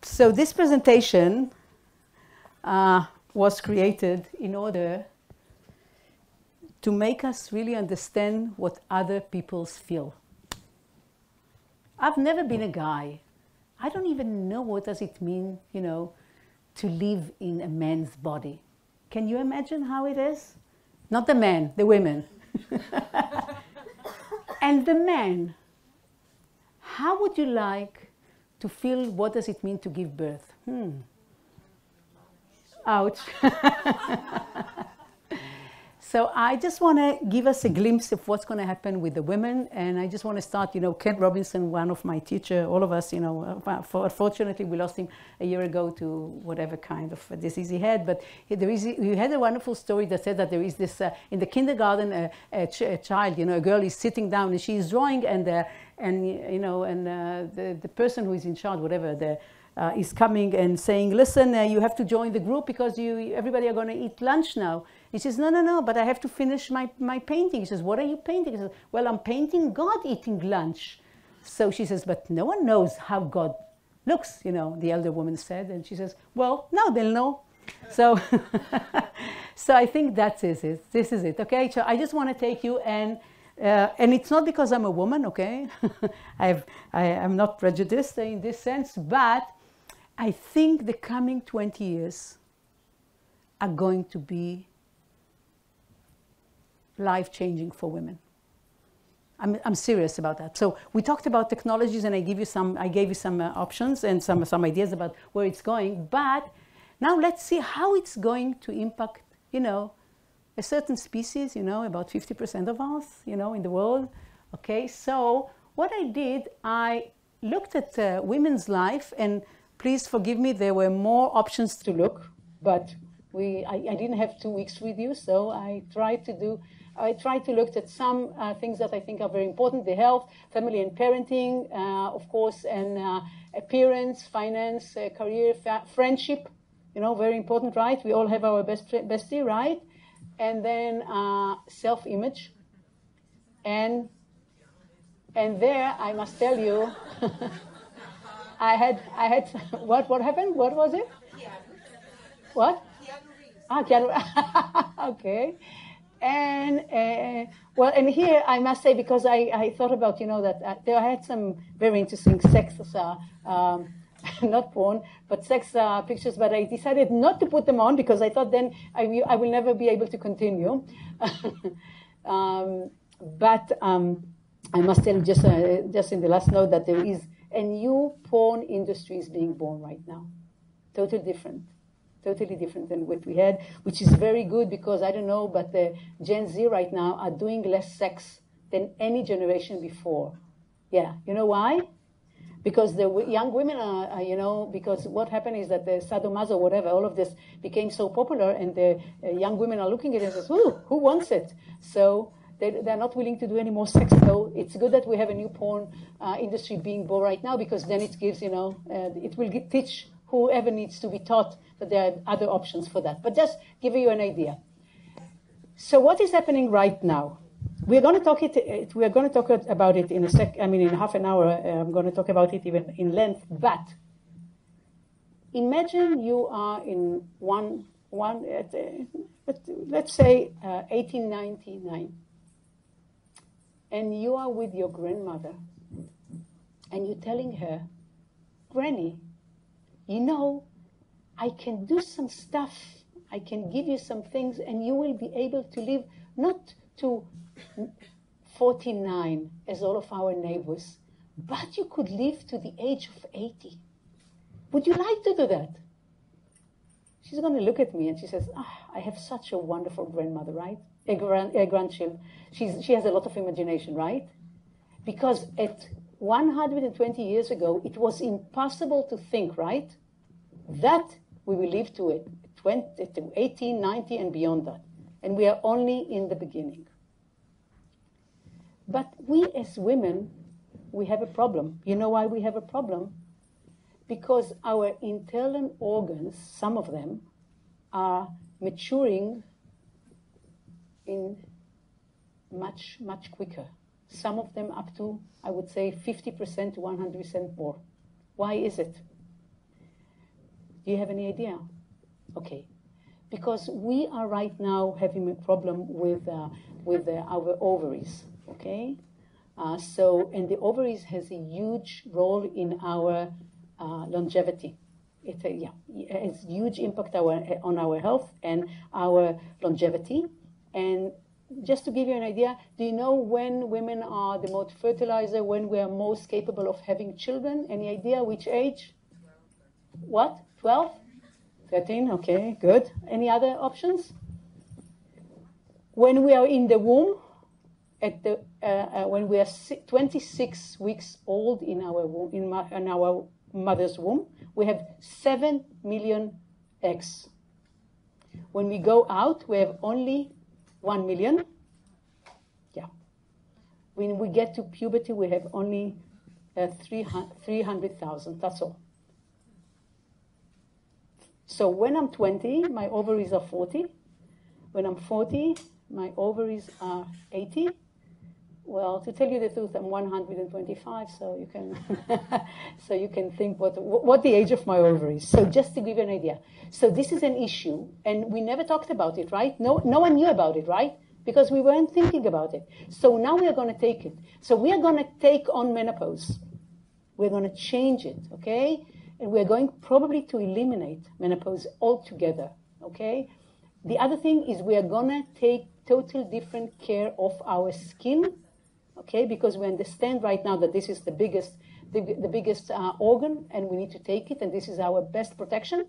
So this presentation was created in order to make us really understand what other people feel. I've never been a guy. I don't even know what does it mean, you know, to live in a man's body. Can you imagine how it is? Not the men, the women. And the man, how would you like to feel what does it mean to give birth? Ouch. So I just want to give us a glimpse of what's going to happen with the women. And I just want to start, you know, Ken Robinson, one of my teachers, all of us, you know, unfortunately we lost him a year ago to whatever kind of disease he had. But he had a wonderful story that said that there is this, in the kindergarten, a child, you know, a girl is sitting down and she's drawing and you know, and the person who is in charge, whatever, is coming and saying, listen, you have to join the group because everybody are going to eat lunch now. He says, no, but I have to finish my painting. He says, what are you painting? He says, well, I'm painting God eating lunch. So she says, but no one knows how God looks, you know, the elder woman said. And she says, well, now they'll know. So, so I think that is it. This is it, okay? So I just want to take you and it's not because I'm a woman, okay? I'm not prejudiced in this sense, but I think the coming 20 years are going to be life-changing for women. I'm serious about that. So we talked about technologies, and I gave you some options and some ideas about where it's going. But now let's see how it's going to impact, you know, a certain species, you know, about 50% of us, you know, in the world. Okay, so what I did, I looked at women's life, and please forgive me, there were more options to look, but I didn't have 2 weeks with you, so I tried to look at some things that I think are very important: the health, family and parenting, of course, and appearance, finance, career, friendship, you know, very important, right? We all have our bestie, right? And then self-image, and there I must tell you, I had what happened? What was it? What? Keanu. Okay. And well, and here I must say, because I thought about, you know, that there I had some very interesting sex, not porn, but sex pictures, but I decided not to put them on because I thought then I will never be able to continue. But I must tell you just in the last note that there is a new porn industry is being born right now. Totally different than what we had, which is very good because, I don't know, but the Gen Z right now are doing less sex than any generation before. Yeah, you know why? Because the young women are, you know, because what happened is that the sadomaso, whatever, all of this became so popular, and the young women are looking at it and says, ooh, who wants it? So they're not willing to do any more sex. So it's good that we have a new porn industry being born right now, because then it gives, you know, it will teach whoever needs to be taught that there are other options for that. But just give you an idea. So what is happening right now? We're going to talk about it in in half an hour. I'm going to talk about it even in length. But imagine you are in let's say 1899, and you are with your grandmother, and you're telling her, Granny, you know, I can do some stuff, I can give you some things, and you will be able to live not to 49 as all of our neighbors, but you could live to the age of 80. Would you like to do that? She's going to look at me and she says, I have such a wonderful grandmother, right? A grandchild. She has a lot of imagination, right? Because at 120 years ago, it was impossible to think, right, that we will live to 80, 90, and beyond that. And we are only in the beginning. But we as women, we have a problem. You know why we have a problem? Because our internal organs, some of them, are maturing in much, much quicker. Some of them up to, I would say, 50% to 100% more. Why is it? Do you have any idea? Okay. Because we are right now having a problem with our ovaries, okay? And the ovaries has a huge role in our longevity. It has huge impact on our health and our longevity. And just to give you an idea, do you know when women are the most fertilizer, when we are most capable of having children? Any idea which age? 12. What? 12? 13, okay, good. Any other options? When we are in the womb, when we are 26 weeks old in our womb, in our mother's womb, we have 7 million eggs. When we go out, we have only 1 million. Yeah. When we get to puberty, we have only 300,000. That's all. So when I'm 20, my ovaries are 40. When I'm 40, my ovaries are 80. Well, to tell you the truth, I'm 125, so you can so you can think what the age of my ovaries. So just to give you an idea. So this is an issue, and we never talked about it, right? No one knew about it, right? Because we weren't thinking about it. So now we are going to take it. So we are going to take on menopause. We're going to change it, okay? And we're going probably to eliminate menopause altogether, okay? The other thing is we are going to take total different care of our skin, okay? Because we understand right now that this is the biggest organ, and we need to take it, and this is our best protection.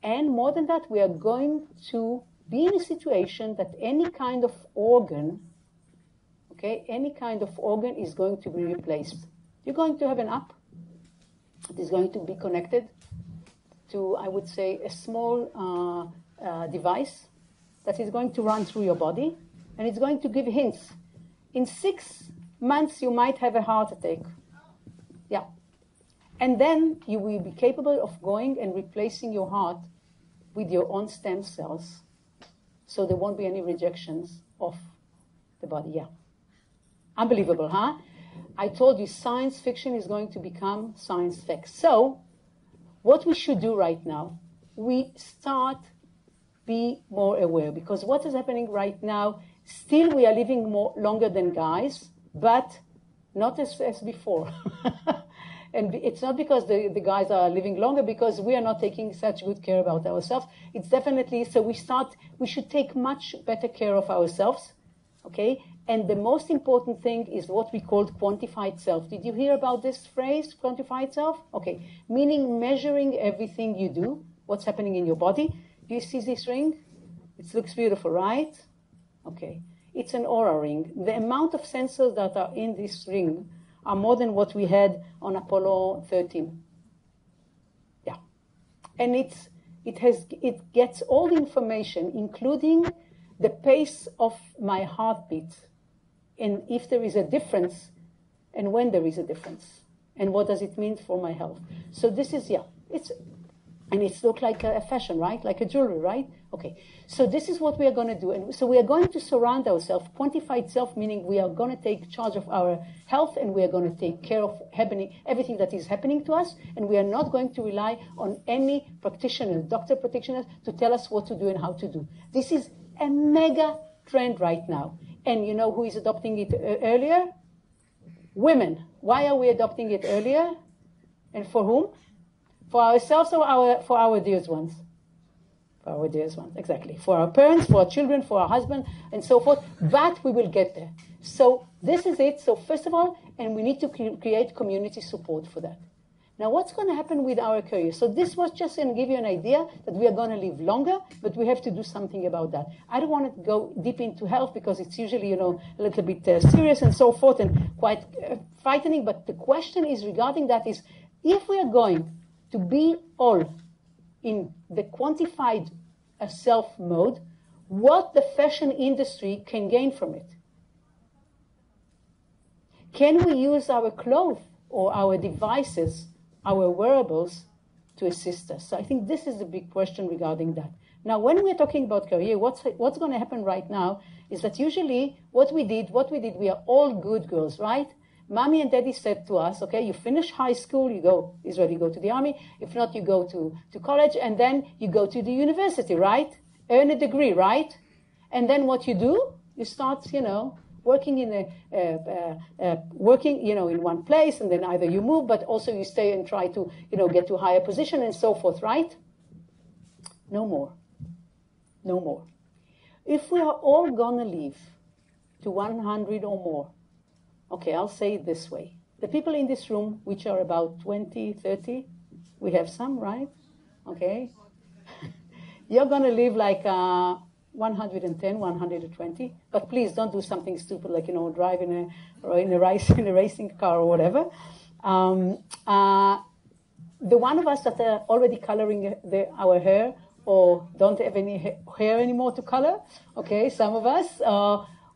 And more than that, we are going to be in a situation that any kind of organ, okay, any kind of organ is going to be replaced. You're going to have an app. It is going to be connected to, I would say, a small device that is going to run through your body, and it's going to give hints. In 6 months, you might have a heart attack. Yeah. And then you will be capable of going and replacing your heart with your own stem cells. So there won't be any rejections of the body. Yeah. Unbelievable, huh? I told you science fiction is going to become science fact. So what we should do right now, we start be more aware, because what is happening right now, still we are living longer than guys, but not as before. And it's not because the guys are living longer, because we are not taking such good care about ourselves. It's definitely, so we should take much better care of ourselves, okay? And the most important thing is what we call quantified self. Did you hear about this phrase, quantified self? Okay, meaning measuring everything you do, what's happening in your body. Do you see this ring? It looks beautiful, right? Okay, it's an aura ring. The amount of sensors that are in this ring are more than what we had on Apollo 13. Yeah, and it gets all the information, including the pace of my heartbeat, and if there is a difference, and when there is a difference, and what does it mean for my health. So this is, yeah, and it's look like a fashion, right? Like a jewelry, right? Okay, so this is what we are going to do. And so we are going to surround ourselves, quantified self, meaning we are going to take charge of our health, and we are going to take care of everything that is happening to us, and we are not going to rely on any practitioner, doctor practitioners, to tell us what to do and how to do. This is a mega trend right now. And you know who is adopting it earlier? Women. Why are we adopting it earlier? And for whom? For ourselves or for our dear ones? For our dear ones, exactly. For our parents, for our children, for our husband, and so forth. But we will get there. So this is it. So first of all, and we need to create community support for that. Now, what's going to happen with our career? So this was just going to give you an idea that we are going to live longer, but we have to do something about that. I don't want to go deep into health because it's usually, a little bit serious and so forth and quite frightening. But the question is regarding that is, if we are going to be all in the quantified self mode, what the fashion industry can gain from it? Can we use our clothes or our devices, our wearables, to assist us? So I think this is the big question regarding that. Now, when we're talking about career, what's going to happen right now is that usually what we did, we are all good girls, right? Mommy and daddy said to us, okay, you finish high school, you go to the army. If not, you go to college, and then you go to the university, right? Earn a degree, right? And then what you do, you start, working in in one place, and then either you move, but also you stay and try to, get to a higher position and so forth, right? No more. No more. If we are all going to live to 100 or more, okay, I'll say it this way. The people in this room, which are about 20, 30, we have some, right? Okay. You're going to live like 110, 120, but please don't do something stupid like, drive in a racing car or whatever. The one of us that are already coloring our hair or don't have any hair anymore to color, okay, some of us,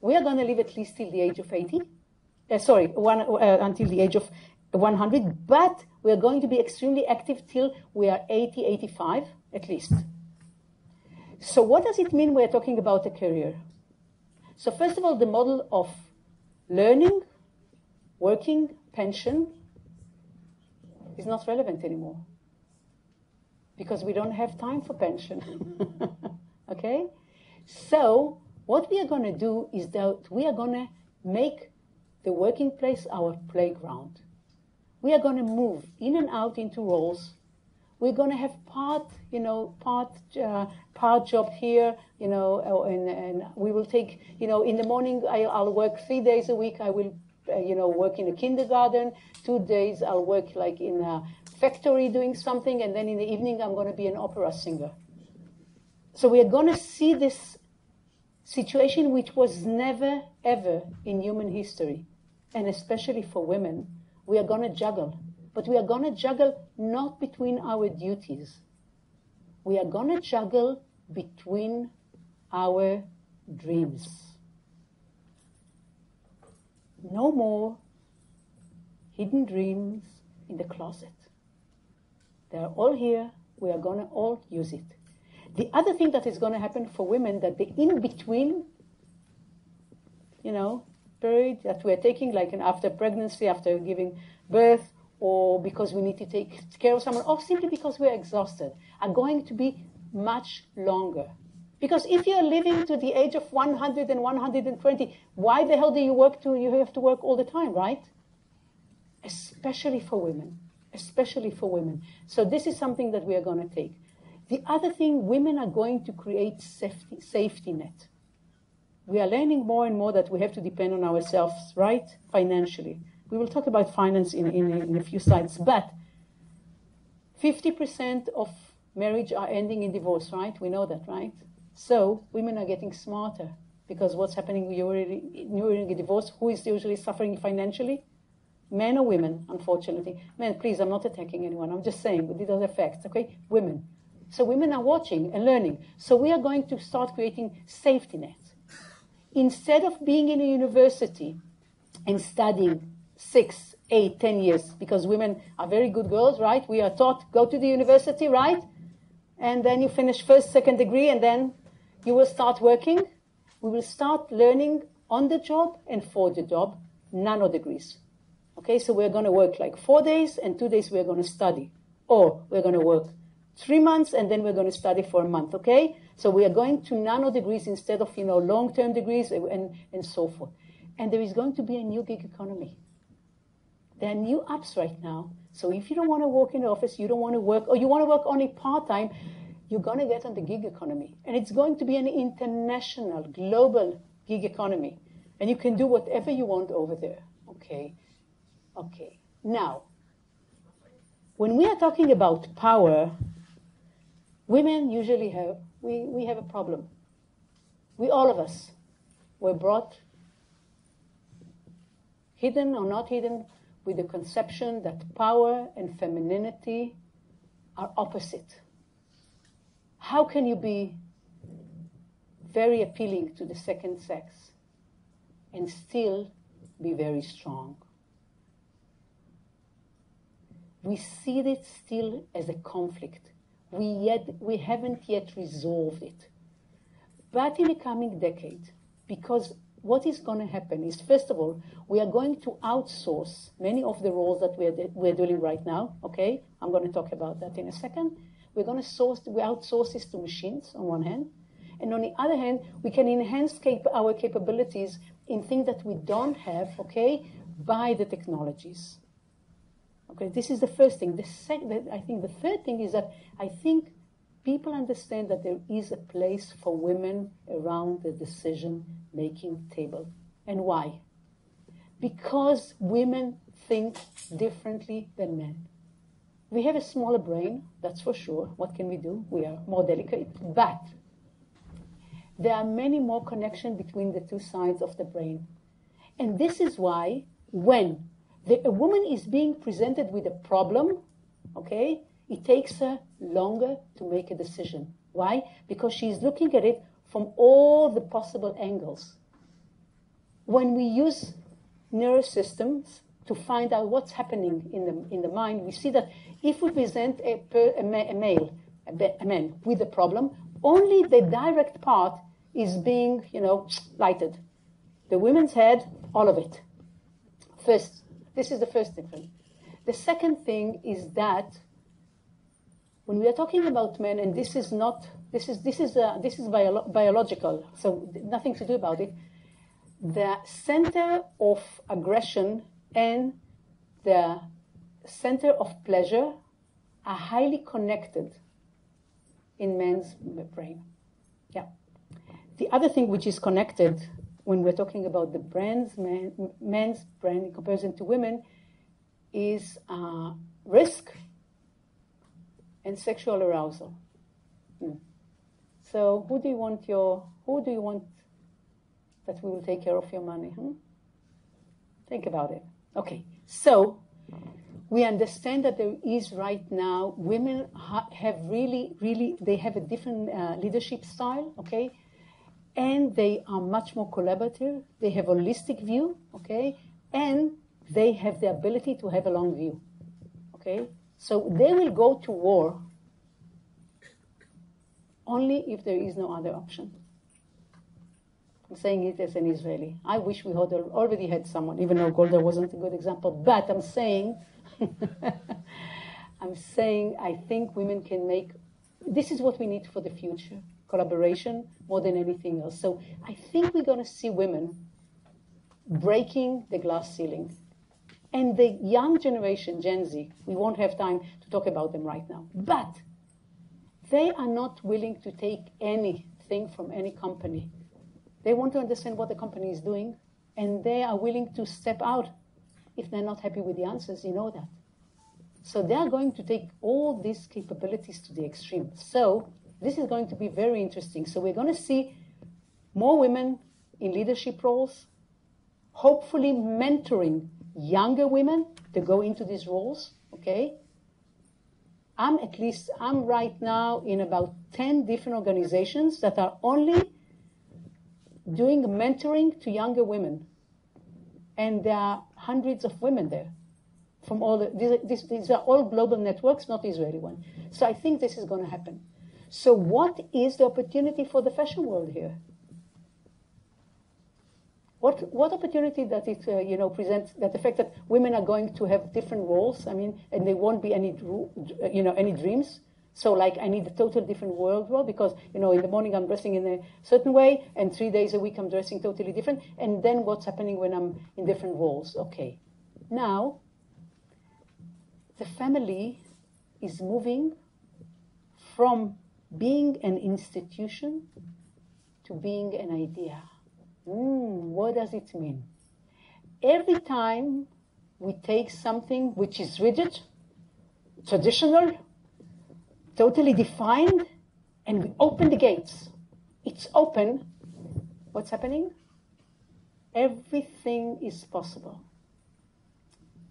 we are going to live at least till the age of 80. Until the age of 100, but we are going to be extremely active till we are 80, 85 at least. So what does it mean we're talking about a career? So first of all, the model of learning, working, pension is not relevant anymore because we don't have time for pension. Okay? So what we are going to do is that we are going to make the working place our playground. We are going to move in and out into roles. We're going to have part job here, and we will take, in the morning I'll work 3 days a week. I will, work in a kindergarten. 2 days I'll work like in a factory doing something, and then in the evening I'm going to be an opera singer. So we are going to see this situation which was never, ever in human history, and especially for women. We are going to juggle. But we are going to juggle not between our duties. We are going to juggle between our dreams. No more hidden dreams in the closet. They are all here. We are going to all use it. The other thing that is going to happen for women, that the in-between, period that we're taking, like after pregnancy, after giving birth, or because we need to take care of someone, or simply because we're exhausted, are going to be much longer. Because if you're living to the age of 100 and 120, why the hell do you have to work all the time, right? Especially for women. Especially for women. So this is something that we are going to take. The other thing, women are going to create safety net. We are learning more and more that we have to depend on ourselves, right? Financially. We will talk about finance in a few slides, but 50% of marriage are ending in divorce, right? We know that, right? So women are getting smarter because what's happening during a divorce, who is usually suffering financially? Men or women, unfortunately. Men, please, I'm not attacking anyone. I'm just saying, but these are the facts, okay? Women. So women are watching and learning. So we are going to start creating safety nets. Instead of being in a university and studying 6, 8, 10 years, because women are very good girls, right? We are taught, go to the university, right? And then you finish first, second degree, and then you will start working. We will start learning on the job and for the job, nano degrees. Okay, so we're going to work like 4 days, and 2 days we're going to study. Or we're going to work 3 months, and then we're going to study for a month, okay? So we are going to nano degrees instead of, long-term degrees and so forth. And there is going to be a new gig economy. There are new apps right now. So if you don't want to work in the office, you don't want to work, or you want to work only part-time, you're going to get on the gig economy. And it's going to be an international, global gig economy. And you can do whatever you want over there. Okay. Now, when we are talking about power, women usually we have a problem. All of us were brought, hidden or not hidden, with the conception that power and femininity are opposite. How can you be very appealing to the second sex and still be very strong? We see it still as a conflict. We haven't yet resolved it. But in the coming decade, because what is going to happen is, first of all, we are going to outsource many of the roles that we're doing right now, okay? I'm going to talk about that in a second. We outsource this to machines on one hand, and on the other hand, we can enhance our capabilities in things that we don't have, okay, by the technologies. Okay, this is the first thing. I think the third thing is that I think people understand that there is a place for women around the decision-making table. And why? Because women think differently than men. We have a smaller brain, that's for sure. What can we do? We are more delicate. But there are many more connections between the two sides of the brain. And this is why when a woman is being presented with a problem, okay, it takes her longer to make a decision. Why? Because she's looking at it from all the possible angles. When we use neurosystems to find out what's happening in the mind, we see that if we present a man with a problem, only the direct part is being, lighted. The women's head, all of it. First, this is the first difference. The second thing is that when we are talking about men, and this is biological, so nothing to do about it. The center of aggression and the center of pleasure are highly connected in man's brain. Yeah. The other thing which is connected when we're talking about the man's brain in comparison to women is risk and sexual arousal. So who do you want that we will take care of your money? Think about it. Okay, so we understand that there is right now, women have really, they have a different leadership style, okay? And they are much more collaborative. They have a holistic view, okay? And they have the ability to have a long view, okay? So they will go to war only if there is no other option. I'm saying it as an Israeli. I wish we had already had someone, even though Golda wasn't a good example. But I'm saying, I think women can make, this is what we need for the future, collaboration more than anything else. So I think we're going to see women breaking the glass ceiling. And the young generation, Gen Z, we won't have time to talk about them right now. But they are not willing to take anything from any company. They want to understand what the company is doing, and they are willing to step out if they're not happy with the answers. You know that. So they are going to take all these capabilities to the extreme. So this is going to be very interesting. So we're going to see more women in leadership roles, hopefully mentoring younger women to go into these roles, okay? I'm right now in about 10 different organizations that are only doing mentoring to younger women. And there are hundreds of women there. From all these are all global networks, not Israeli one. So I think this is going to happen. So what is the opportunity for the fashion world here? What opportunity does it present? That the fact that women are going to have different roles. I mean, and there won't be any dreams. So like I need a total different world role because in the morning I'm dressing in a certain way, and 3 days a week I'm dressing totally different. And then what's happening when I'm in different roles? Okay, now the family is moving from being an institution to being an idea. What does it mean? Every time we take something which is rigid, traditional, totally defined, and we open the gates. It's open. What's happening? Everything is possible.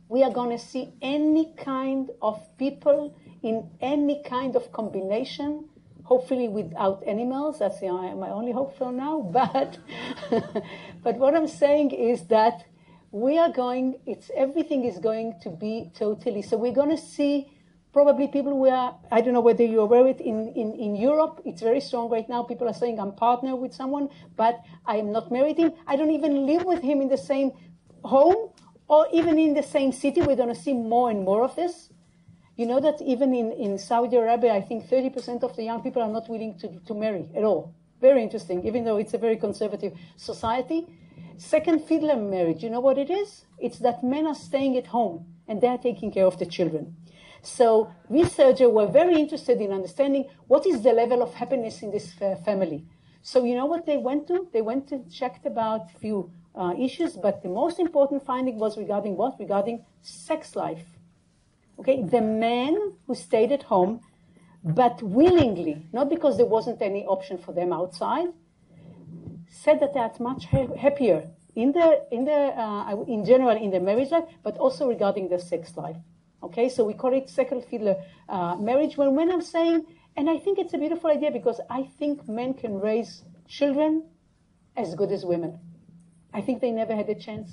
We are going to see any kind of people in any kind of combination, hopefully without animals. That's my only hope for now. But what I'm saying is that everything is going to be totally. So we're going to see Probably people who are, I don't know whether you're aware of it, in Europe, it's very strong right now. People are saying, I'm partner with someone, but I am not married to him. I don't even live with him in the same home or even in the same city. We're going to see more and more of this. You know that even in Saudi Arabia, I think 30% of the young people are not willing to marry at all. Very interesting, even though it's a very conservative society. Second fiddler marriage, you know what it is? It's that men are staying at home and they're taking care of the children. So researchers were very interested in understanding what is the level of happiness in this family. So you know what they went to? They went to check about a few issues, but the most important finding was regarding what? Regarding sex life. Okay, the men who stayed at home, but willingly, not because there wasn't any option for them outside, said that they are much happier in general in their marriage life, but also regarding their sex life. Okay, so we call it second fiddler marriage. When I'm saying, and I think it's a beautiful idea because I think men can raise children as good as women. I think they never had a chance.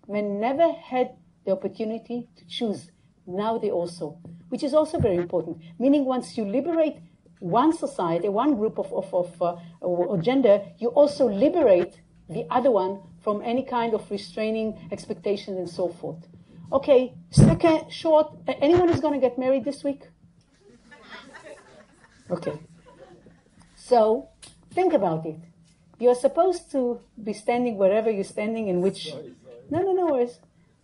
Men never had the opportunity to choose. Now they also, which is also very important. Meaning once you liberate one society, one group of gender, you also liberate the other one from any kind of restraining expectations and so forth. Okay, second, short, anyone who's going to get married this week? Okay. So, think about it. You're supposed to be standing wherever you're standing in which... No worries.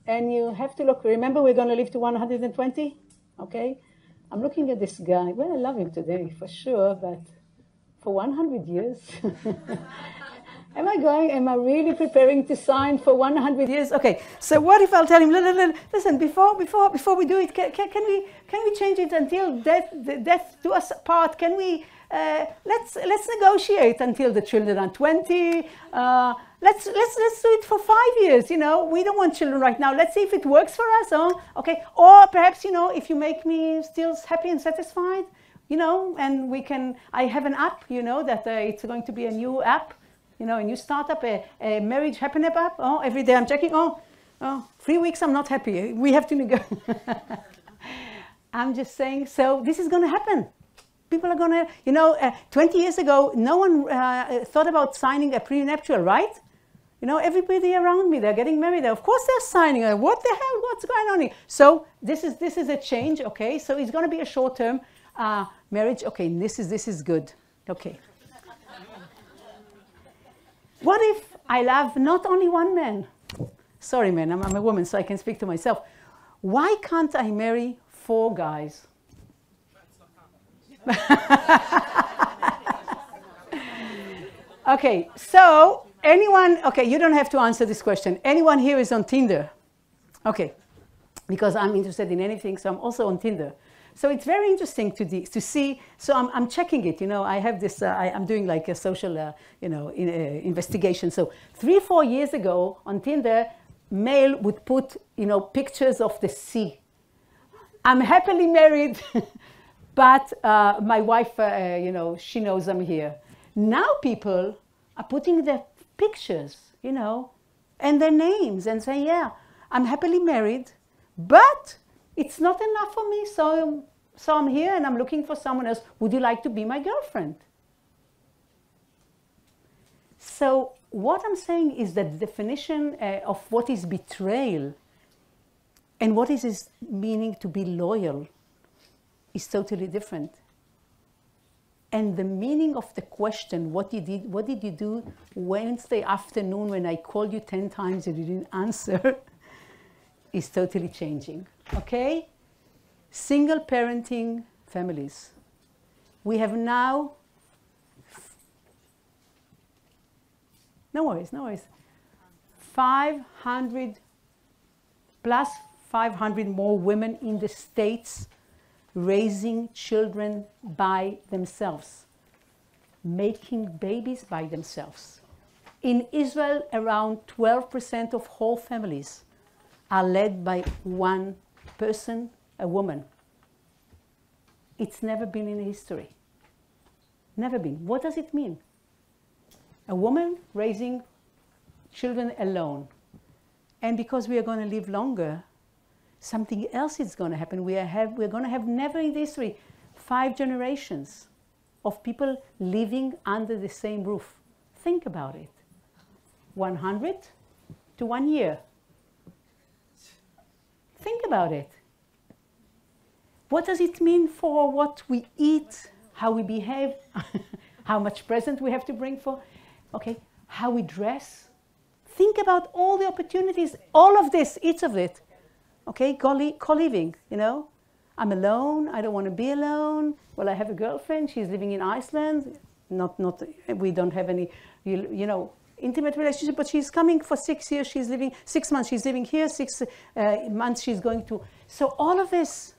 And you have to look, remember we're going to live to 120? Okay? I'm looking at this guy. Well, I love him today, for sure, but for 100 years... Am I really preparing to sign for 100 years? Okay, so what if I'll tell him, listen, before we do it, can we change it until death do us part? Can we, let's negotiate until the children are 20. Let's do it for 5 years, you know. We don't want children right now. Let's see if it works for us, okay? Or perhaps, you know, if you make me still happy and satisfied, you know, and I have an app, you know, that it's going to be a new app. You know, and you start up a marriage happiness app. Oh, every day I'm checking. 3 weeks I'm not happy. We have to negotiate. I'm just saying, so this is going to happen. People are going to, you know, 20 years ago, no one thought about signing a prenuptial, right? You know, everybody around me, they're getting married. Of course they're signing. What the hell? What's going on here? So this is a change, okay? So it's going to be a short-term marriage. Okay, this is good. Okay. What if I love not only one man? Sorry, man, I'm a woman, so I can speak to myself. Why can't I marry 4 guys? Okay, so anyone, okay, you don't have to answer this question. Anyone here is on Tinder? Okay, because I'm interested in anything, so I'm also on Tinder. So it's very interesting to see. So I'm checking it. You know, I have this. I'm doing like a social, you know, investigation. So 3-4 years ago on Tinder, male would put, you know, pictures of the sea. I'm happily married, but my wife, you know, she knows I'm here. Now people are putting their pictures, you know, and their names and say, yeah, I'm happily married, but it's not enough for me, so I'm here and I'm looking for someone else. Would you like to be my girlfriend? So what I'm saying is that the definition of what is betrayal and what is its meaning to be loyal is totally different. And the meaning of the question, what did you do Wednesday afternoon when I called you 10 times and you didn't answer, is totally changing. Okay? Single parenting families. We have now, no worries, 500 plus 500 more women in the States raising children by themselves, making babies by themselves. In Israel, around 12% of whole families are led by one person, a woman. It's never been in history. Never been. What does it mean? A woman raising children alone. And because we are going to live longer, something else is going to happen. We're going to have never in history 5 generations of people living under the same roof. Think about it. 100 to 1 year. Think about it. What does it mean for what we eat, how we behave, how much present we have to bring for, okay, how we dress? Think about all the opportunities, all of this, each of it. Okay, co-living, you know. I'm alone, I don't want to be alone. Well, I have a girlfriend, she's living in Iceland. We don't have any, you know, intimate relationship, but she's coming for 6 years, she's living, 6 months she's living here, 6 months she's going to. So all of this,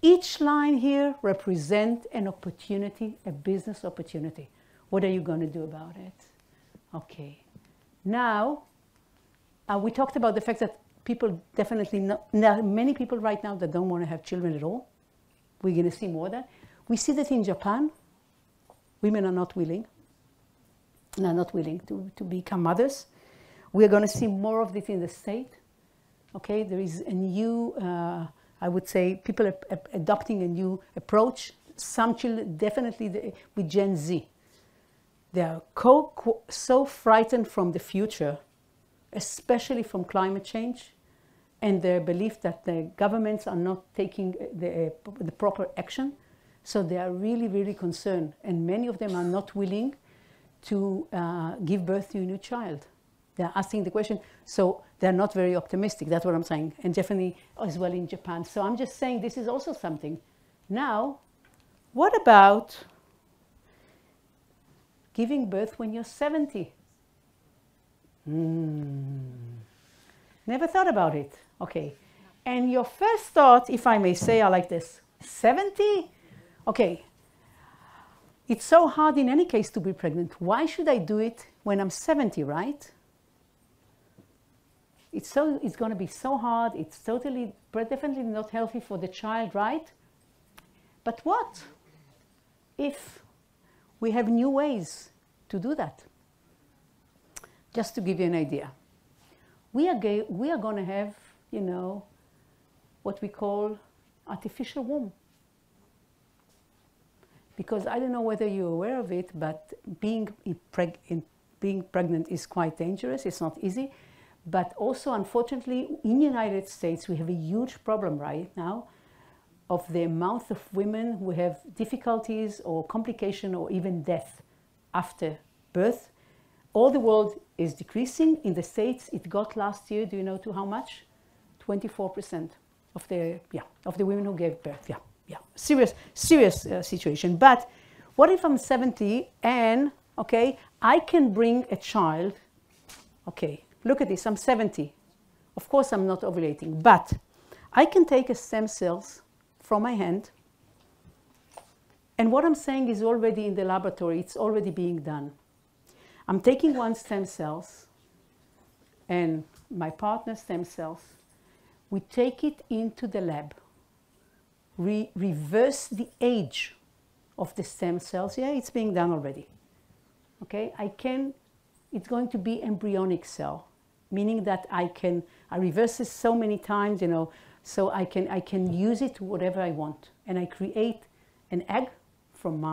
each line here represents an opportunity, a business opportunity. What are you going to do about it? Okay. Now, we talked about the fact that people definitely, many people right now that don't want to have children at all. We're going to see more of that. We see that in Japan, women are not willing. They're not willing to become mothers. We're going to see more of this in the States. Okay, there is a new, I would say, people are adopting a new approach. Some children, definitely with Gen Z. They are so frightened from the future, especially from climate change, and their belief that the governments are not taking the proper action. So they are really, really concerned. And many of them are not willing to give birth to a new child. They're asking the question, so they're not very optimistic. That's what I'm saying. And definitely as well in Japan. So I'm just saying this is also something. Now, what about giving birth when you're 70? Never thought about it. Okay. And your first thought, if I may say, are like this. 70? Okay. It's so hard in any case to be pregnant. Why should I do it when I'm 70, right? It's going to be so hard. It's definitely not healthy for the child, right? But what if we have new ways to do that? Just to give you an idea. We are going to have, you know, what we call artificial womb. Because I don't know whether you're aware of it, but being pregnant is quite dangerous. It's not easy. But also, unfortunately, in the United States, we have a huge problem right now of the amount of women who have difficulties or complication or even death after birth. All the world is decreasing. In the States, it got last year, do you know to how much? 24% of the women who gave birth. Yeah, serious situation. But what if I'm 70 and, okay, I can bring a child, okay, look at this, I'm 70. Of course, I'm not ovulating, but I can take a stem cells from my hand, and what I'm saying is already in the laboratory, it's already being done. I'm taking one stem cells, and my partner's stem cells, we take it into the lab, reverse the age of the stem cells. Yeah, it's being done already. Okay, it's going to be embryonic cell, meaning that I reverse it so many times, you know, so I can use it to whatever I want. And I create an egg from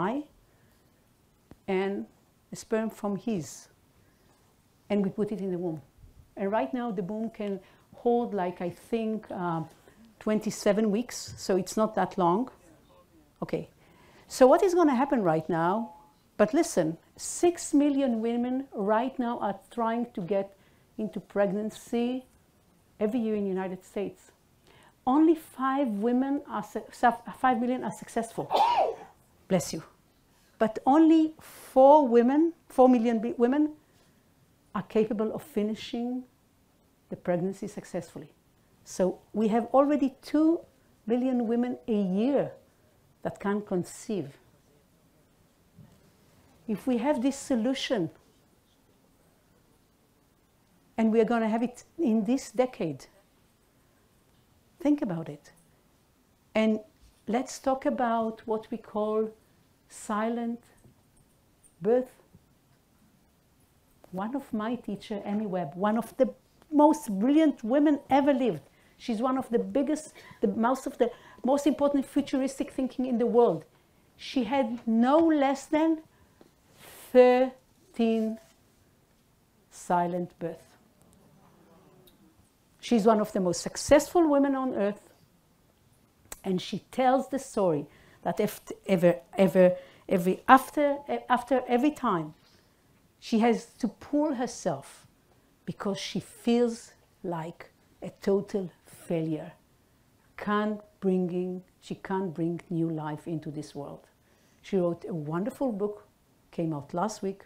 and a sperm from his. And we put it in the womb. And right now the womb can hold, like, I think, 27 weeks, so it's not that long. Okay, so what is going to happen right now? But listen, 6 million women right now are trying to get into pregnancy every year in the United States. Only 5 million are successful. Bless you. But only 4 million women are capable of finishing the pregnancy successfully. So we have already 2 million women a year that can conceive. If we have this solution, and we are going to have it in this decade, think about it. And let's talk about what we call silent birth. One of my teachers, Amy Webb, one of the most brilliant women ever lived, She's one of the biggest, the most important futuristic thinking in the world. She had no less than 13 silent births. She's one of the most successful women on earth. And she tells the story that after every time, she has to pull herself because she feels like a total failure. She can't bring new life into this world. She wrote a wonderful book, came out last week,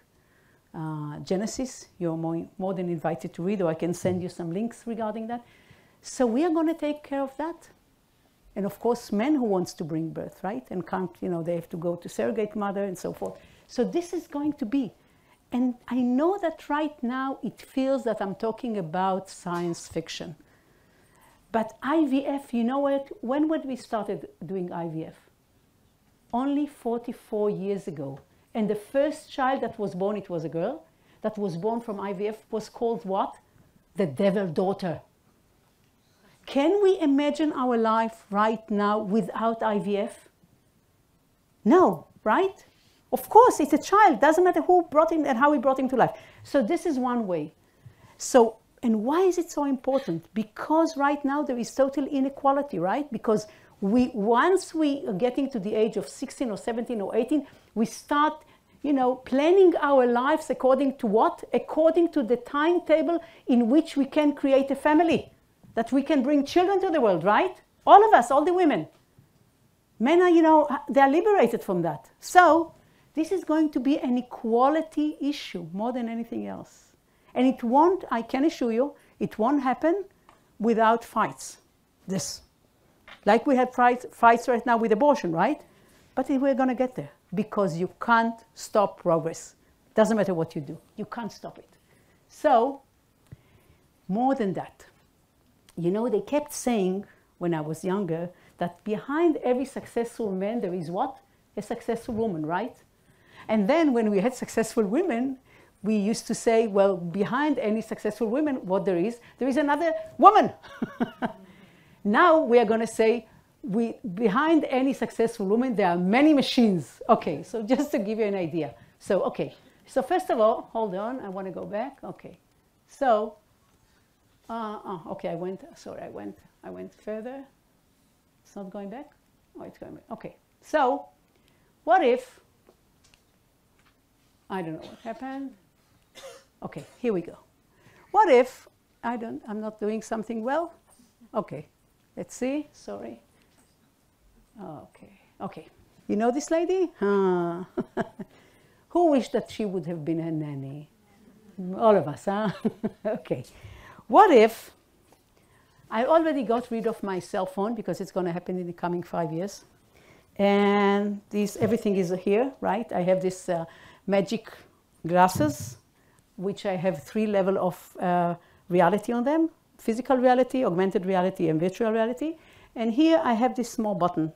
Genesis. You're more than invited to read, or I can send you some links regarding that. So we are going to take care of that. And of course, men who wants to bring birth, right? And can't, they have to go to surrogate mother and so forth. So this is going to be. And I know that right now it feels that I'm talking about science fiction. But IVF, you know what? When would we started doing IVF? Only 44 years ago. And the first child that was born, it was a girl, that was born from IVF was called what? The devil daughter. Can we imagine our life right now without IVF? No, right? Of course, it's a child. Doesn't matter who brought him and how we brought him to life. So this is one way. So, and why is it so important? Because right now there is total inequality, right? Because once we are getting to the age of 16 or 17 or 18, we start, planning our lives according to what? According to the timetable in which we can create a family. That we can bring children to the world, right? All of us, all the women. Men are, they are liberated from that. So this is going to be an equality issue more than anything else. And it won't, I can assure you, it won't happen without fights. Like we have fights right now with abortion, right? But we're going to get there because you can't stop progress. Doesn't matter what you do. You can't stop it. So, more than that. They kept saying, when I was younger, that behind every successful man, there is what? A successful woman, right? And then when we had successful women, we used to say, well, behind any successful woman, what there is another woman. Now we are going to say, behind any successful woman, there are many machines. Okay, so just to give you an idea. So, okay. So first of all, hold on, I want to go back. Okay. So, okay, I went further. It's not going back? Oh, it's going back. Okay. So, what if, I don't know what happened. Okay, here we go. What if, I'm not doing something well? Okay, let's see, sorry. Okay. You know this lady? Who wished that she would have been a nanny? All of us, huh? Okay. What if I already got rid of my cell phone because it's going to happen in the coming 5 years. And everything is here, right? I have this magic glasses, which I have 3 levels of reality on them. Physical reality, augmented reality, and virtual reality. And here I have this small button.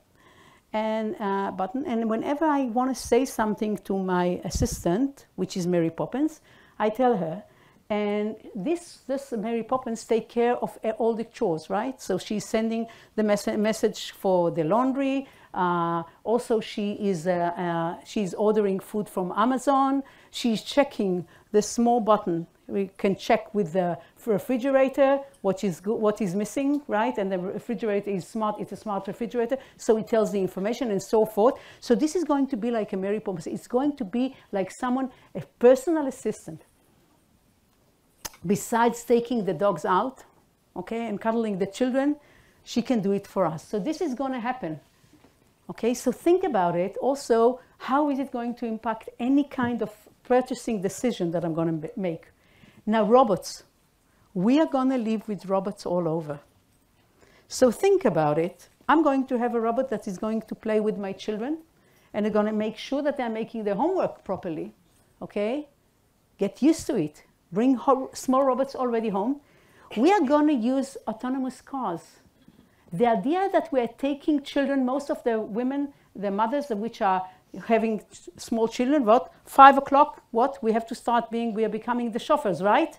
And whenever I want to say something to my assistant, which is Mary Poppins, I tell her, and this Mary Poppins take care of all the chores, right? So she's sending the message for the laundry. Also, she's ordering food from Amazon. She's checking the small button. We can check with the refrigerator what is missing, right? And the refrigerator is smart. It's a smart refrigerator, so it tells the information and so forth. So this is going to be like a Mary Poppins. It's going to be like a personal assistant. Besides taking the dogs out, okay, and cuddling the children, she can do it for us. So this is going to happen. Okay, so think about it. Also, how is it going to impact any kind of purchasing decision that I'm going to make? Now, robots. We are going to live with robots all over. So think about it. I'm going to have a robot that is going to play with my children, and they're going to make sure that they're making their homework properly. Okay? Get used to it. Bring small robots already home. We are going to use autonomous cars. The idea that we are taking children, most of the women, the mothers which are having small children, 5 o'clock, we have to start we are becoming the chauffeurs, right?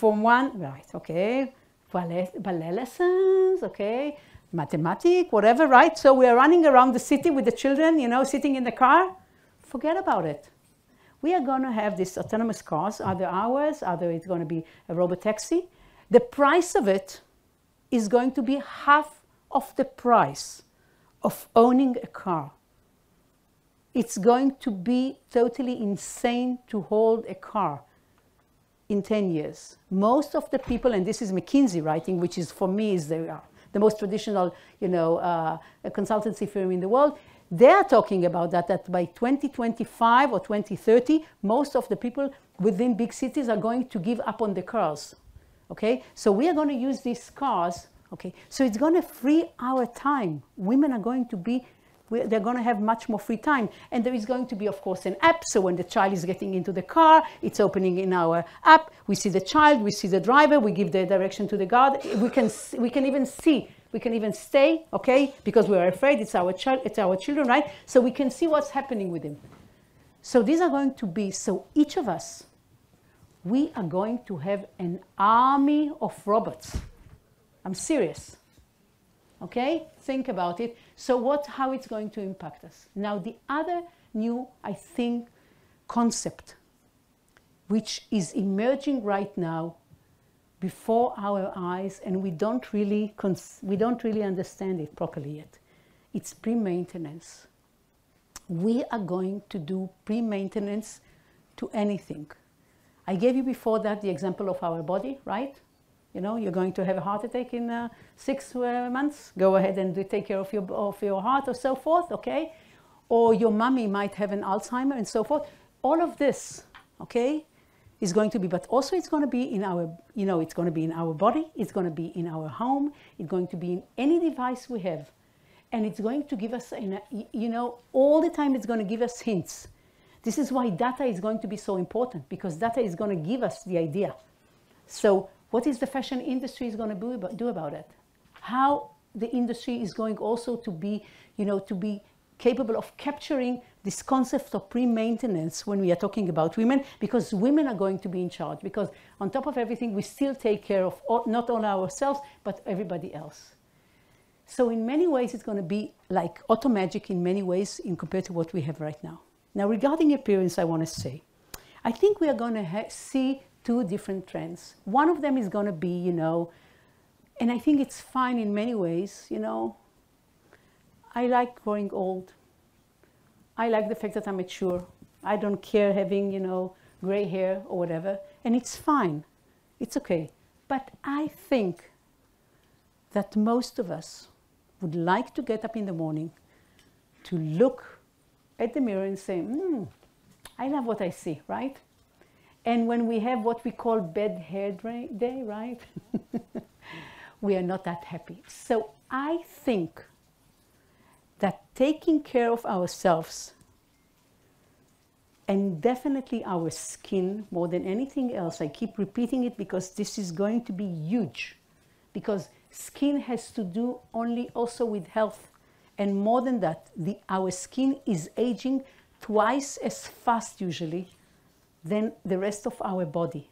Right, okay. ballet lessons, okay, mathematics, whatever, right? So we are running around the city with the children, you know, sitting in the car. Forget about it. We are going to have these autonomous cars, either ours, either it's going to be a robot taxi. The price of it is going to be half of the price of owning a car. It's going to be totally insane to hold a car in 10 years. Most of the people, and this is McKinsey writing, which is for me is the most traditional, you know, consultancy firm in the world, they are talking about that by 2025 or 2030, most of the people within big cities are going to give up on the cars. Okay, so we are going to use these cars. Okay, so it's going to free our time. Women are going to be, they're going to have much more free time. And there is going to be, of course, an app. So when the child is getting into the car, it's opening in our app. We see the child, we see the driver, we give the direction to the guard. We can even see, we can even stay, okay, because we are afraid it's our child, it's our children, right? So we can see what's happening with him. So these are going to be, so each of us, we are going to have an army of robots. I'm serious. Okay? Think about it. So how it's going to impact us. Now, the other new, I think, concept, which is emerging right now before our eyes, and we don't really understand it properly yet. It's pre-maintenance. We are going to do pre-maintenance to anything. I gave you before that the example of our body, right? You know, you're going to have a heart attack in 6 months. Go ahead and take care of your heart or so forth, okay? Or your mommy might have an Alzheimer and so forth. All of this, okay, is going to be, but also it's going to be in our, you know, it's going to be in our body. It's going to be in our home. It's going to be in any device we have. And it's going to give us, you know, all the time it's going to give us hints. This is why data is going to be so important, because data is going to give us the idea. So what is the fashion industry is going to do about it? How the industry is going also to be, you know, to be capable of capturing this concept of pre-maintenance when we are talking about women, because women are going to be in charge. Because on top of everything, we still take care of not only ourselves, but everybody else. So in many ways, it's going to be like auto magic in many ways in compared to what we have right now. Now, regarding appearance, I want to say, I think we are going to see two different trends. One of them is going to be, you know, and I think it's fine in many ways, you know, I like growing old. I like the fact that I'm mature. I don't care having, you know, gray hair or whatever, and it's fine. It's okay. But I think that most of us would like to get up in the morning to look at the mirror and say, I love what I see, right? And when we have what we call bad hair day, right? We are not that happy. So I think that taking care of ourselves, and definitely our skin more than anything else, I keep repeating it because this is going to be huge, because skin has to do only also with health. And more than that, our skin is aging twice as fast usually than the rest of our body.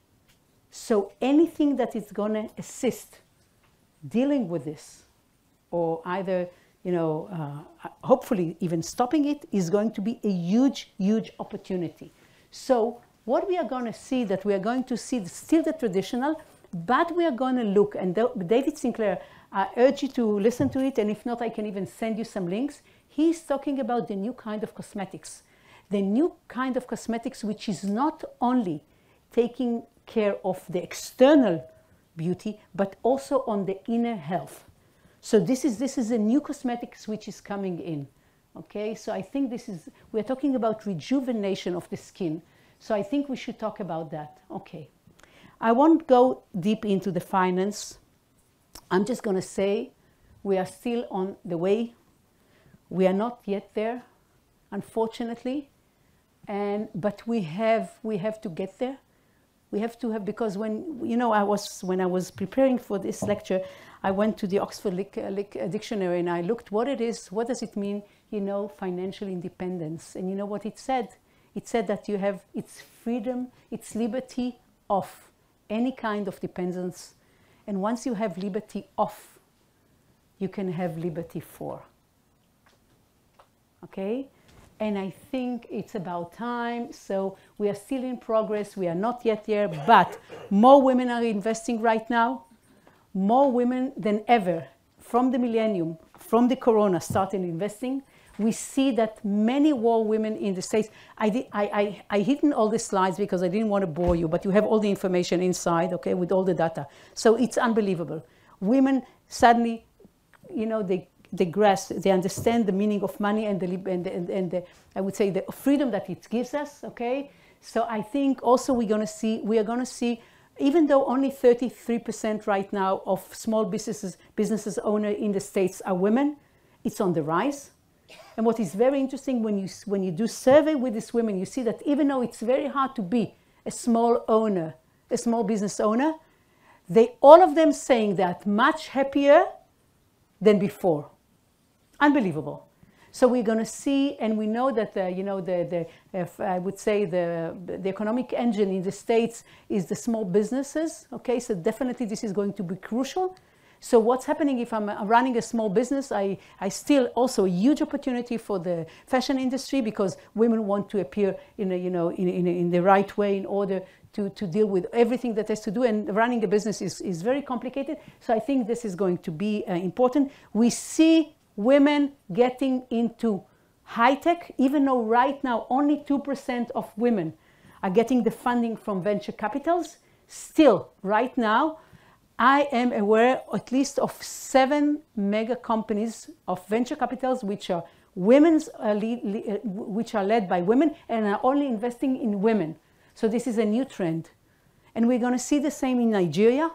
So anything that is going to assist dealing with this, or either, you know, hopefully even stopping it, is going to be a huge, huge opportunity. So what we are going to see, that we are going to see still the traditional, but we are going to look, and David Sinclair, I urge you to listen to it, and if not, I can even send you some links. He's talking about the new kind of cosmetics. The new kind of cosmetics, which is not only taking care of the external beauty, but also on the inner health. So this is a new cosmetics which is coming in. Okay, so I think we're talking about rejuvenation of the skin. So I think we should talk about that. Okay, I won't go deep into the finance. I'm just going to say we are still on the way. We are not yet there, unfortunately, but we have to get there. We have to have, because when I was preparing for this lecture, I went to the Oxford Dictionary and I looked what it is. What does it mean? Financial independence. And you know what it said? It said that you have its freedom, its liberty of any kind of dependence. And once you have liberty off, you can have liberty for. Okay? And I think it's about time. So we are still in progress. We are not yet there, but more women are investing right now. More women than ever from the millennium, from the corona, started investing. We see that many more women in the States. I hidden all the slides because I didn't want to bore you, but you have all the information inside, okay, with all the data. So it's unbelievable. Women suddenly, you know, they grasp, they understand the meaning of money and the I would say the freedom that it gives us, okay? So I think also we are going to see, even though only 33% right now of small businesses owner in the States are women, it's on the rise. And what is very interesting, when you do survey with these women, you see that even though it's very hard to be a small owner, a small business owner, all of them saying that much happier than before. Unbelievable. So we're going to see, and we know that I would say the economic engine in the States is the small businesses. Okay, so definitely this is going to be crucial. So what's happening if I'm running a small business? I still also a huge opportunity for the fashion industry, because women want to appear in the right way in order to deal with everything that has to do. And running a business is very complicated. So I think this is going to be important. We see women getting into high tech, even though right now only 2% of women are getting the funding from venture capitals. Still, right now, I am aware at least of 7 mega companies of venture capitals which are which are led by women and are only investing in women. So this is a new trend. And we're going to see the same in Nigeria.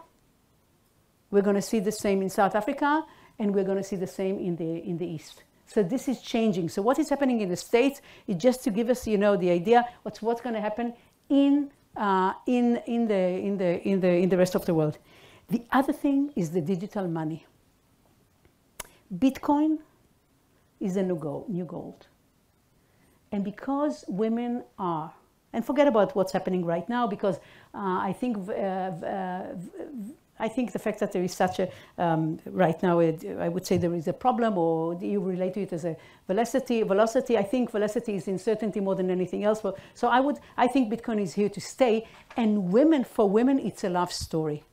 We're going to see the same in South Africa, and we're going to see the same in the East. So this is changing. So what is happening in the States is just to give us, the idea what's going to happen in the rest of the world. The other thing is the digital money. Bitcoin is a new gold. And because women are, and forget about what's happening right now, because I think the fact that there is such a, right now, I would say there is a problem, or you relate to it as a velocity. I think velocity is uncertainty more than anything else. So I think Bitcoin is here to stay. And for women, it's a love story.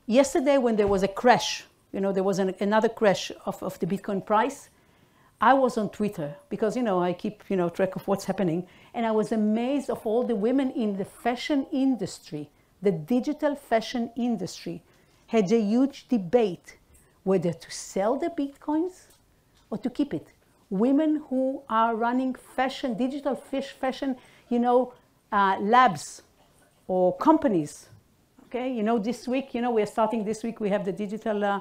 Yesterday, when there was a crash, there was another crash of the Bitcoin price, I was on Twitter because, I keep, track of what's happening. And I was amazed of all the women in the fashion industry, the digital fashion industry, had a huge debate whether to sell the Bitcoins or to keep it. Women who are running digital fashion, labs or companies. Okay, this week, we are starting this week, we have the digital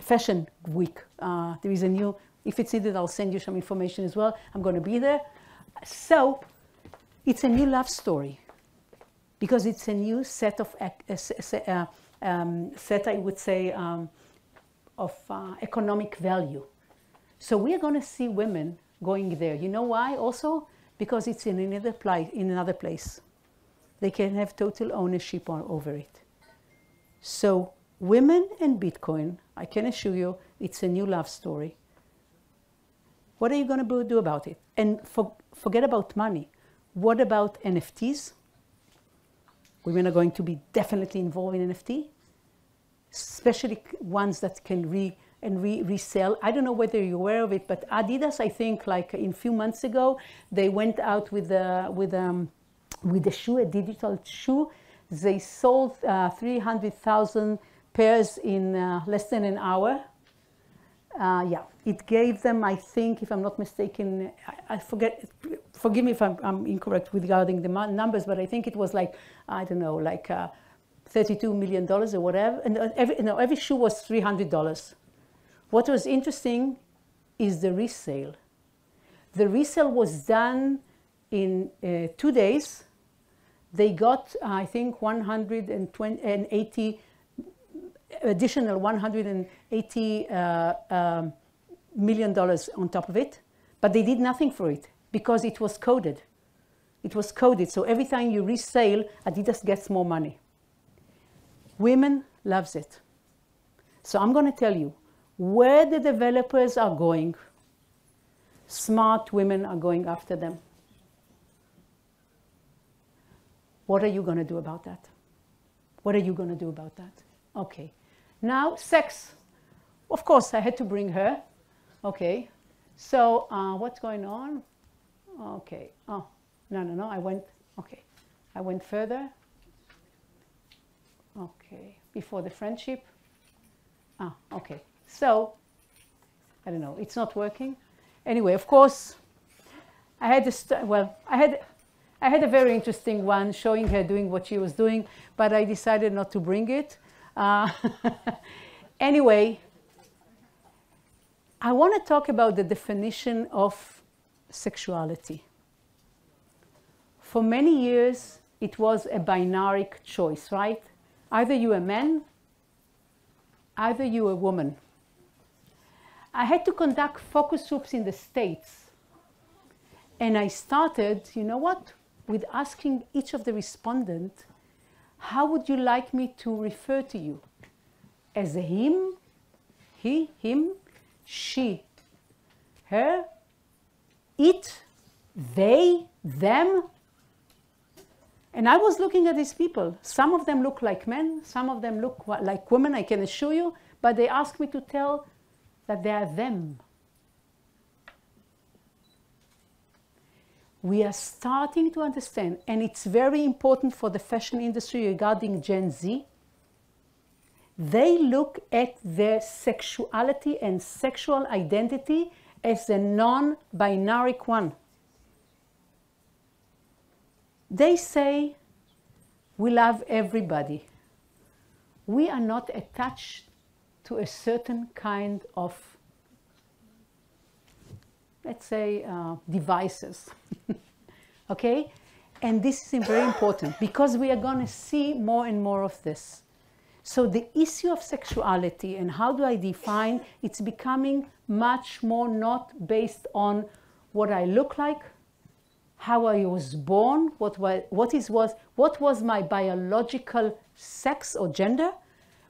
fashion week. There is a new, if it's needed, I'll send you some information as well. I'm going to be there. So it's a new love story because it's a new set of, I would say, of economic value. So we are going to see women going there. You know why also? Because it's in another place. They can have total ownership over it. So women and Bitcoin, I can assure you, it's a new love story. What are you going to do about it? And forget about money. What about NFTs? Women are going to be definitely involved in NFT, especially ones that can resell. I don't know whether you're aware of it, but Adidas, I think, like a few months ago, they went out with the shoe, a digital shoe. They sold 300,000 pairs in less than an hour. It gave them, I think, if I'm not mistaken, I forget, forgive me if I'm incorrect regarding the numbers, but I think it was like, I don't know, like $32 million or whatever. And every shoe was $300. What was interesting is the resale. The resale was done in 2 days. They got, I think, additional $180 million on top of it, but they did nothing for it because it was coded. It was coded, so every time you resale, Adidas gets more money. Women loves it. So I'm going to tell you where the developers are going. Smart women are going after them. What are you going to do about that? What are you going to do about that? Okay. Now, sex. Of course, I had to bring her. Okay. So, what's going on? Okay. Oh, no. I went further. Okay. Before the friendship. Okay. So, I don't know. It's not working. Anyway, of course, I had a very interesting one showing her doing what she was doing, but I decided not to bring it. Anyway, I want to talk about the definition of sexuality. For many years, it was a binary choice, right? Either you're a man, either you're a woman. I had to conduct focus groups in the States. And I started, you know what, with asking each of the respondents, how would you like me to refer to you? As a him, he, him, she, her, it, they, them. And I was looking at these people. Some of them look like men, some of them look like women, I can assure you, but they asked me to tell that they are them. We are starting to understand, and it's very important for the fashion industry regarding Gen Z. They look at their sexuality and sexual identity as a non-binary one. They say, we love everybody. We are not attached to a certain kind of, let's say, devices. Okay? And this is very important because we are going to see more and more of this. So the issue of sexuality and how do I define, it's becoming much more not based on what I look like, how I was born, what was my biological sex or gender,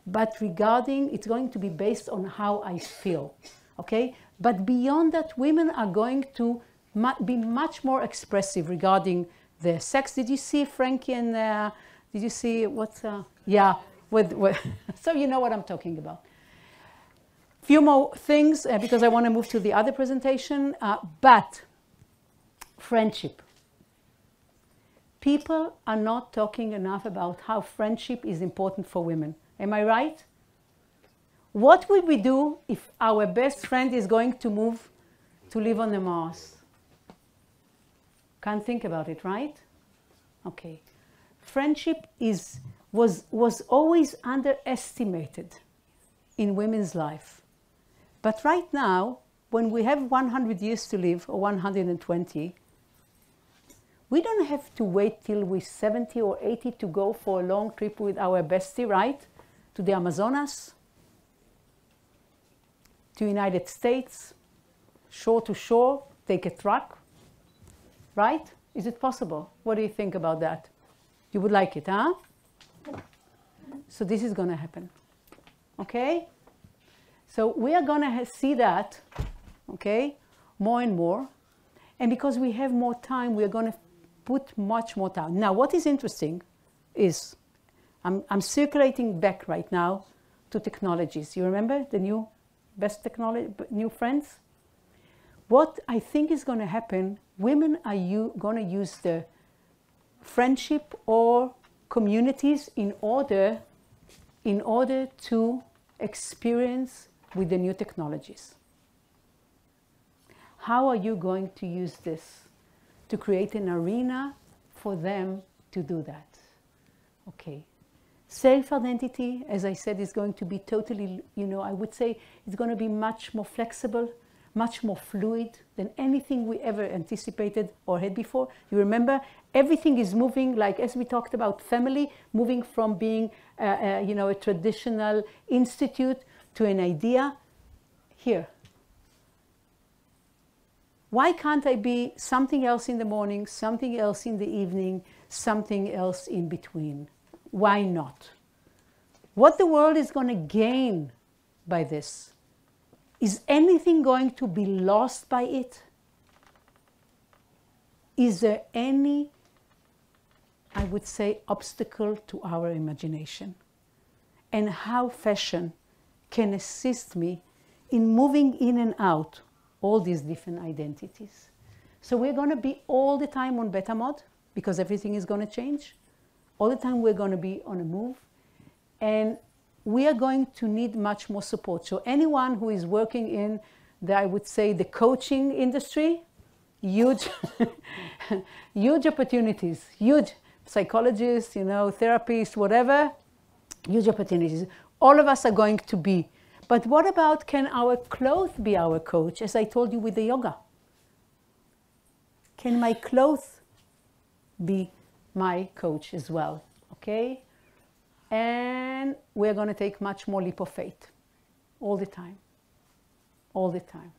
but regarding, it's going to be based on how I feel, okay? But beyond that, women are going to be much more expressive regarding their sex. Did you see Frankie and, did you see what's, yeah, so you know what I'm talking about. Few more things, because I want to move to the other presentation, but friendship. People are not talking enough about how friendship is important for women. Am I right? What would we do if our best friend is going to move to live on the Mars? Can't think about it, right? Okay. Friendship was always underestimated in women's life. But right now, when we have 100 years to live, or 120, we don't have to wait till we're 70 or 80 to go for a long trip with our bestie, right? To the Amazonas, to United States, shore to shore, take a truck, right? Is it possible? What do you think about that? You would like it, huh? So this is going to happen, okay? So we are going to see that, okay, more and more. And because we have more time, we are going to put much more time. Now, what is interesting is, I'm circulating back right now to technologies. You remember the new best technology, new friends? What I think is going to happen, women are going to use the friendship or communities in order to experience with the new technologies. How are you going to use this to create an arena for them to do that? Okay. Self-identity, as I said, is going to be totally, I would say it's going to be much more flexible, much more fluid than anything we ever anticipated or had before. You remember, everything is moving, like as we talked about family, moving from being, a traditional institute to an idea. Here. Why can't I be something else in the morning, something else in the evening, something else in between? Why not? what the world is going to gain by this. Is anything going to be lost by it? Is there any, I would say, obstacle to our imagination? And how fashion can assist me in moving in and out all these different identities. So we're going to be all the time on beta mode because everything is going to change. All the time we're going to be on a move. And we are going to need much more support. So anyone who is working in the, I would say, the coaching industry, huge, huge opportunities, huge psychologists, you know, therapists, whatever, huge opportunities. All of us are going to be. But what about, can our clothes be our coach, as I told you with the yoga? Can my clothes be my coach as well? Okay? And we're going to take much more leap of faith. All the time. All the time.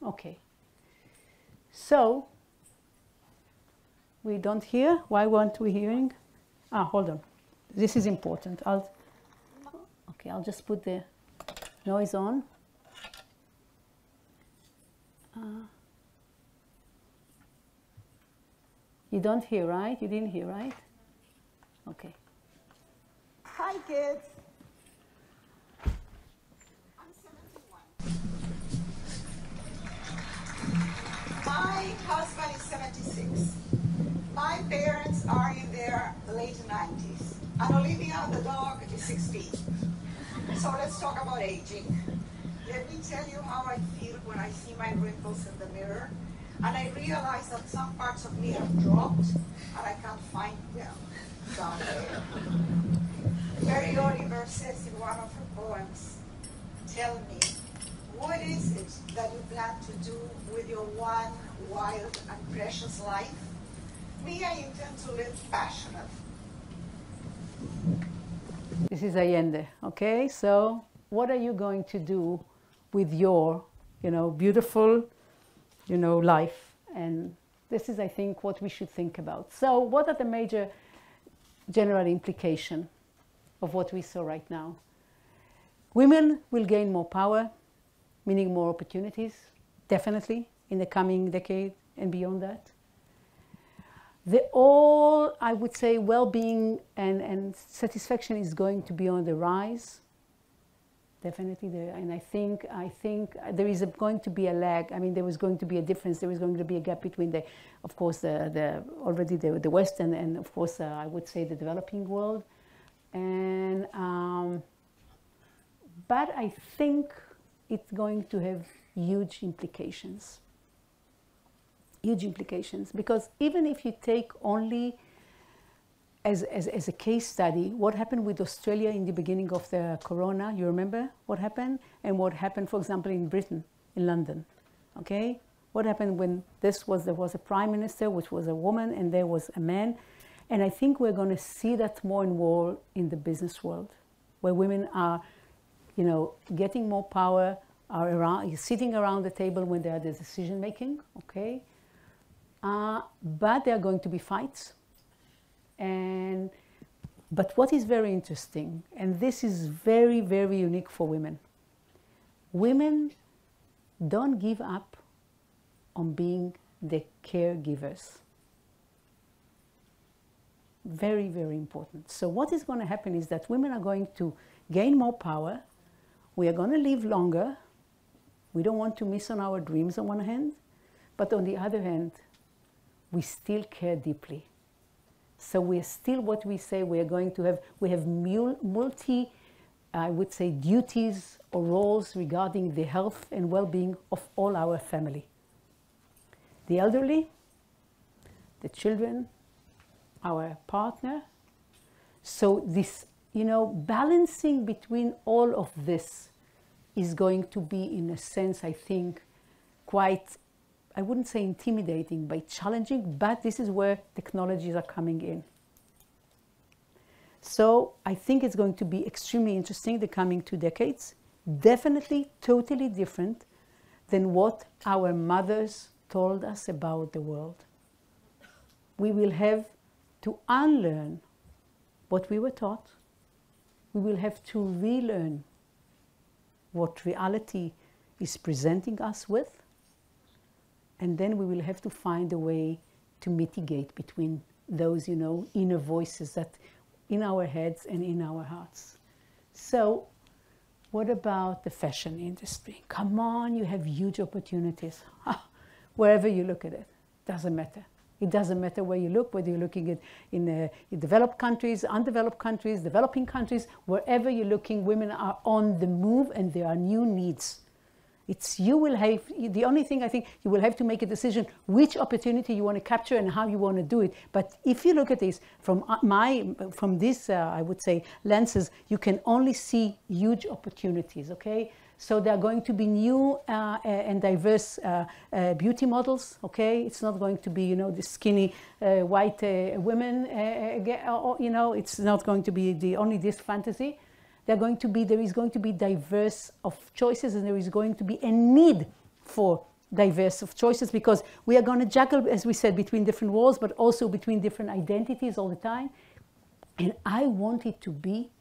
Okay. So, we don't hear. Why weren't we hearing? Ah, hold on. This is important. I'll just put the noise on. You don't hear, right? You didn't hear, right? Okay. Hi, kids. I'm 71. My husband is 76. My parents are in their late 90s. And Olivia, the dog, is 16. So let's talk about aging. Let me tell you how I feel when I see my wrinkles in the mirror. And I realize that some parts of me have dropped and I can't find them down there. Mary Oliver says in one of her poems, tell me, what is it that you plan to do with your one wild and precious life? Me, I intend to live passionate. This is Allende, okay? So what are you going to do with your, beautiful, life? And this is, I think, what we should think about. So what are the major general implications of what we saw right now? Women will gain more power, meaning more opportunities, definitely, in the coming decade and beyond that. I would say, well-being and satisfaction is going to be on the rise, definitely. And I think there is going to be a lag. I mean, there was going to be a difference. There was going to be a gap between the West and of course, I would say the developing world. And but I think it's going to have huge implications. Huge implications, because even if you take only as a case study what happened with Australia in the beginning of the corona, you remember what happened? And what happened, for example, in Britain, in London, okay? What happened when there was a prime minister, which was a woman, and there was a man. And I think we're going to see that more and more in the business world, where women are, getting more power, are sitting around the table when they are the decision making, okay? But there are going to be fights. But what is very interesting, and this is very, very unique for women, women don't give up on being the caregivers. Very, very important. So what is going to happen is that women are going to gain more power. We are going to live longer. We don't want to miss on our dreams on one hand, but on the other hand, we still care deeply. So we're still what we say we have multi, I would say, duties or roles regarding the health and well-being of all our family. The elderly, the children, our partner. So this, balancing between all of this is going to be, in a sense, I think, quite, I wouldn't say intimidating, but challenging, but this is where technologies are coming in. So I think it's going to be extremely interesting the coming 2 decades. Definitely totally different than what our mothers told us about the world. We will have to unlearn what we were taught we will have to relearn what reality is presenting us with, and then we will have to find a way to mitigate between those, you know, inner voices that in our heads and in our hearts. So what about the fashion industry? Come on, you have huge opportunities. Wherever you look at it, doesn't matter. It doesn't matter where you look, whether you're looking at in developed countries, undeveloped countries, developing countries, wherever you're looking, women are on the move and there are new needs. It's you will have, the only thing I think, you will have to make a decision which opportunity you want to capture and how you want to do it. But if you look at this from this, I would say, lenses, you can only see huge opportunities, okay? So there are going to be new and diverse beauty models, okay? It's not going to be, you know, the skinny white women, or, you know, it's not going to be only this fantasy. There is going to be diverse of choices, and there is going to be a need for diverse of choices, because we are going to juggle, as we said, between different worlds, but also between different identities all the time. And I want it to be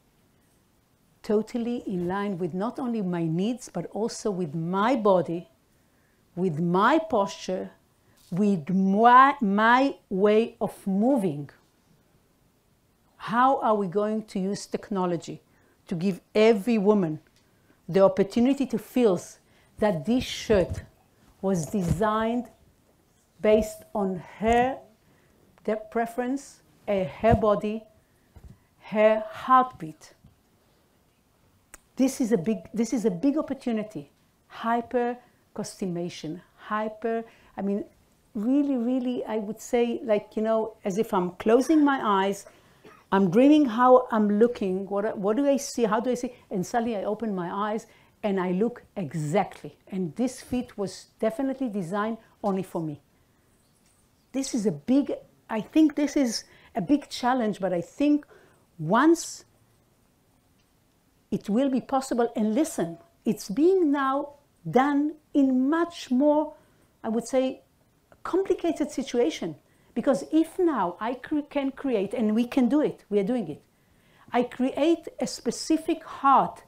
totally in line with not only my needs, but also with my body, with my posture, with my way of moving. How are we going to use technology to give every woman the opportunity to feel that this shirt was designed based on her preference, her body, her heartbeat? This is a big opportunity. Hyper customization, I mean, really, I would say, like, you know, as if I'm closing my eyes, I'm dreaming how I'm looking, what do I see, how do I see, and suddenly I open my eyes and I look exactly. And this fit was definitely designed only for me. This is I think this is a big challenge, but I think once it will be possible, and listen, it's being now done in much more, I would say, complicated situation. Because if now I can create, and we can do it, we are doing it, I create a specific heart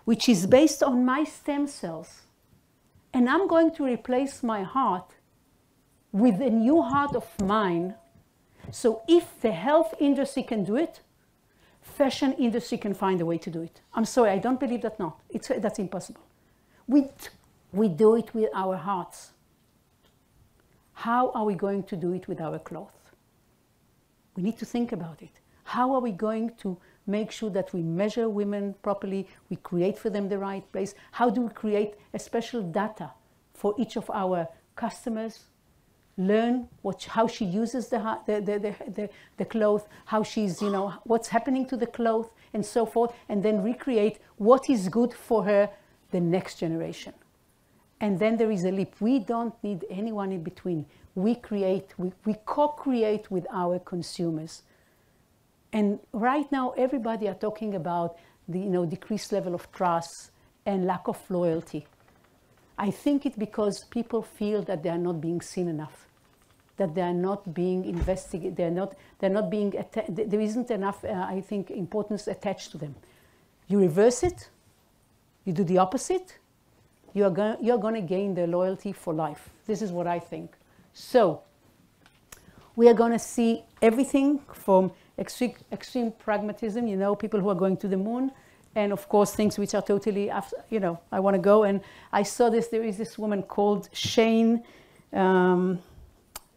which is based on my stem cells, and I'm going to replace my heart with a new heart of mine. So if the health industry can do it, fashion industry can find a way to do it. I'm sorry, I don't believe that not. That's impossible. We do it with our hearts. How are we going to do it with our clothes? We need to think about it. How are we going to make sure that we measure women properly, we create for them the right place? How do we create a special data for each of our customers? Learn how she uses the clothes, how she's, you know, what's happening to the clothes and so forth, and then recreate what is good for her, the next generation. And then there is a leap. We don't need anyone in between. We co-create with our consumers. And right now, everybody are talking about the, you know, decreased level of trust and lack of loyalty. I think it's because people feel that they are not being seen enough, that they are not being investigated, they're not being, there isn't enough, I think, importance attached to them. You reverse it, you do the opposite, you're going to gain their loyalty for life. This is what I think. So we are going to see everything from extreme pragmatism, you know, people who are going to the moon, and of course things which are totally, you know, I want to go. And I saw this, there is this woman called Shane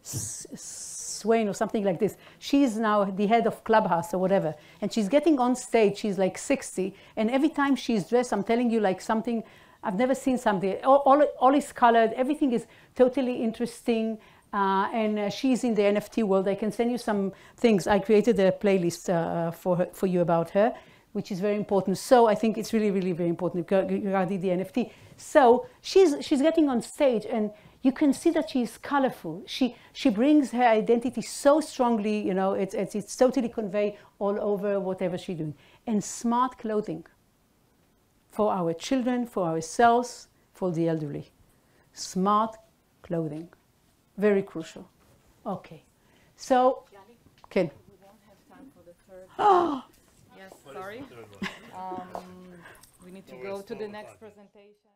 Swain or something like this. She's now the head of Clubhouse or whatever, and she's getting on stage, she's like 60, and every time she's dressed, I'm telling you, like something, I've never seen something, all is colored, everything is totally interesting, and she's in the NFT world. I can send you some things. I created a playlist for you about her, which is very important. So I think it's really, really very important regarding the NFT. So she's getting on stage, and you can see that she's colorful. She brings her identity so strongly, you know, it's totally conveyed all over whatever she's doing. And smart clothing for our children, for ourselves, for the elderly. Smart clothing, very crucial. Okay, so, Yahli, Ken. we won't have time for the third. Oh, Yeah, Yes, sorry. We need to go to the next presentation.